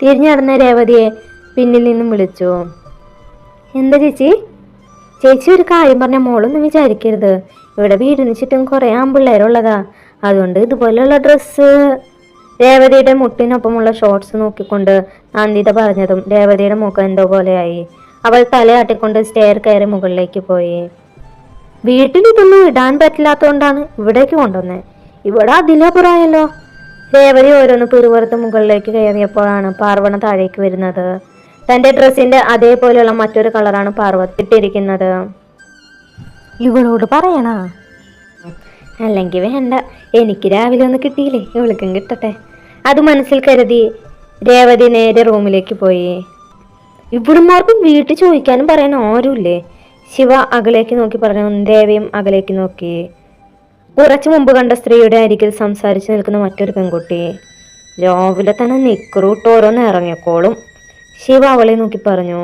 തിരിഞ്ഞു നടന്ന രേവതിയെ പിന്നിൽ നിന്നും വിളിച്ചു. എന്താ ചേച്ചി? ചേച്ചി ഒരു കാര്യം പറഞ്ഞ മോളൊന്നും വിചാരിക്കരുത്. ഇവിടെ വീടിന് ചുറ്റും കുറെ ആൺപിള്ളേരുള്ളതാ. അതുകൊണ്ട് ഇതുപോലെയുള്ള ഡ്രസ്സ്. രേവതിയുടെ മുട്ടിനൊപ്പമുള്ള ഷോർട്സ് നോക്കിക്കൊണ്ട് നന്ദിത പറഞ്ഞതും രേവതിയുടെ മുഖം എന്തോ പോലെയായി. അവൾ തലയാട്ടിക്കൊണ്ട് സ്റ്റെയർ കയറി മുകളിലേക്ക് പോയി. വീട്ടിൽ ഇതൊന്നും ഇടാൻ പറ്റില്ലാത്തതുകൊണ്ടാണ് ഇവിടേക്ക് കൊണ്ടുവന്നത്. ഇവിടെ അതിലപ്പുറമായല്ലോ. രേവതി ഓരോന്ന് പിറുപുറത്ത് മുകളിലേക്ക് കയറിയപ്പോഴാണ് പാർവണ താഴേക്ക് വരുന്നത്. തന്റെ ഡ്രസ്സിന്റെ അതേപോലെയുള്ള മറ്റൊരു കളറാണ് പാർവതി ഇട്ടിരിക്കുന്നത്. ഇവളോട് പറയണ? അല്ലെങ്കിൽ വേണ്ട, എനിക്ക് രാവിലെ ഒന്ന് കിട്ടിയില്ലേ, ഇവൾക്കും കിട്ടട്ടെ. അത് മനസ്സിൽ കരുതി രേവതി നേരെ റൂമിലേക്ക് പോയി. ഇവിടുമാർക്കും വീട്ടിൽ ചോദിക്കാനും പറയാൻ ആരുമില്ലേ? ശിവ അകലേക്ക് നോക്കി പറഞ്ഞു. ദേവയും അകലേക്ക് നോക്കി. കുറച്ചു മുമ്പ് കണ്ട സ്ത്രീയുടെ അരികിൽ സംസാരിച്ചു നിൽക്കുന്ന മറ്റൊരു പെൺകുട്ടി. രാവിലെ തന്നെ നിക്കറൂട്ട് ഓരോന്ന് ഇറങ്ങിക്കോളും, ശിവ അവളെ നോക്കി പറഞ്ഞു.